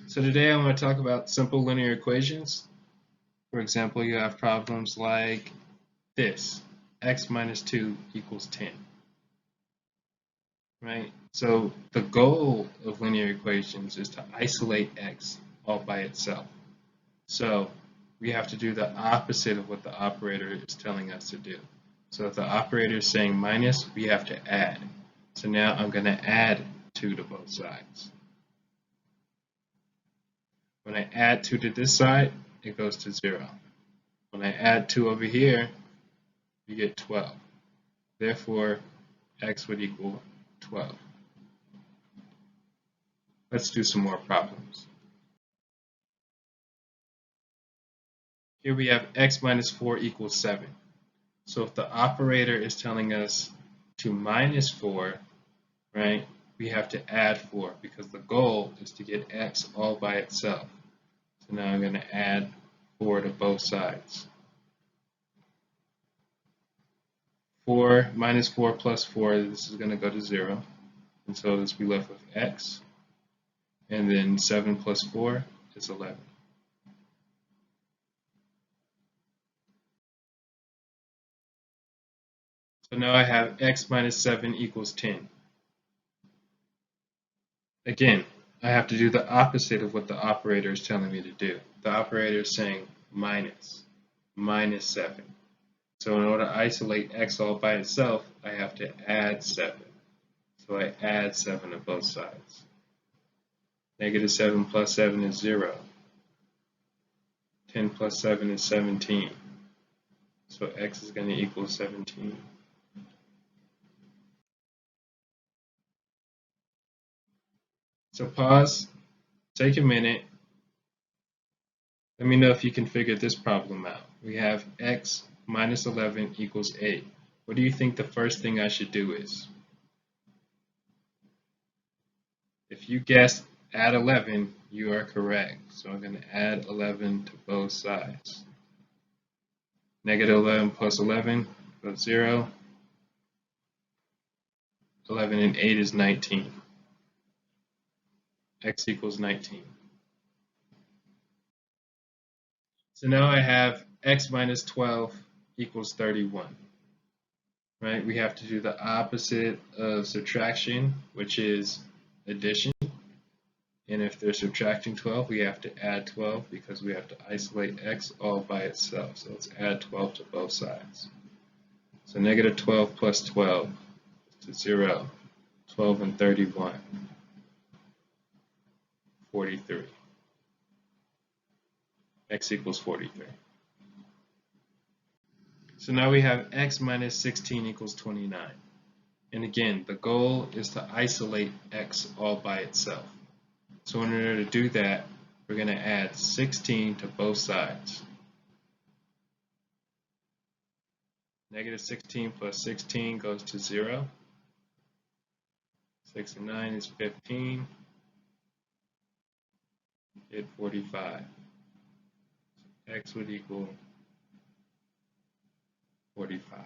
So today I'm going to talk about simple linear equations. For example, you have problems like this: x minus 2 equals 10. Right? So the goal of linear equations is to isolate x all by itself. So we have to do the opposite of what the operator is telling us to do. So if the operator is saying minus, we have to add. So now I'm going to add 2 to both sides. When I add 2 to this side, it goes to 0. When I add 2 over here, you get 12. Therefore, x would equal 12. Let's do some more problems. Here we have x minus 4 equals 7. So if the operator is telling us to minus 4, right, we have to add 4 because the goal is to get x all by itself. So now I'm going to add 4 to both sides. 4 minus 4 plus 4, this is going to go to 0. And so this will be left with x. And then 7 plus 4 is 11. So now I have x minus 7 equals 10. Again, I have to do the opposite of what the operator is telling me to do. The operator is saying minus 7. So in order to isolate x all by itself, I have to add 7. So I add 7 to both sides. Negative 7 plus 7 is 0. 10 plus 7 is 17. So x is going to equal 17. So pause, take a minute. Let me know if you can figure this problem out. We have x minus 11 equals 8. What do you think the first thing I should do is? If you guessed add 11, you are correct. So I'm going to add 11 to both sides. Negative 11 plus 11 goes 0. 11 and 8 is 19. X equals 19. So now I have x minus 12 equals 31. Right? We have to do the opposite of subtraction, which is addition. And if they're subtracting 12, we have to add 12 because we have to isolate x all by itself. So let's add 12 to both sides. So negative 12 plus 12 to 0. 12 and 31. 43. X equals 43. So now we have x minus 16 equals 29. And again, the goal is to isolate x all by itself. So in order to do that, we're going to add 16 to both sides. Negative 16 plus 16 goes to 0. 6 and 9 is 15. Get 45. X would equal 45.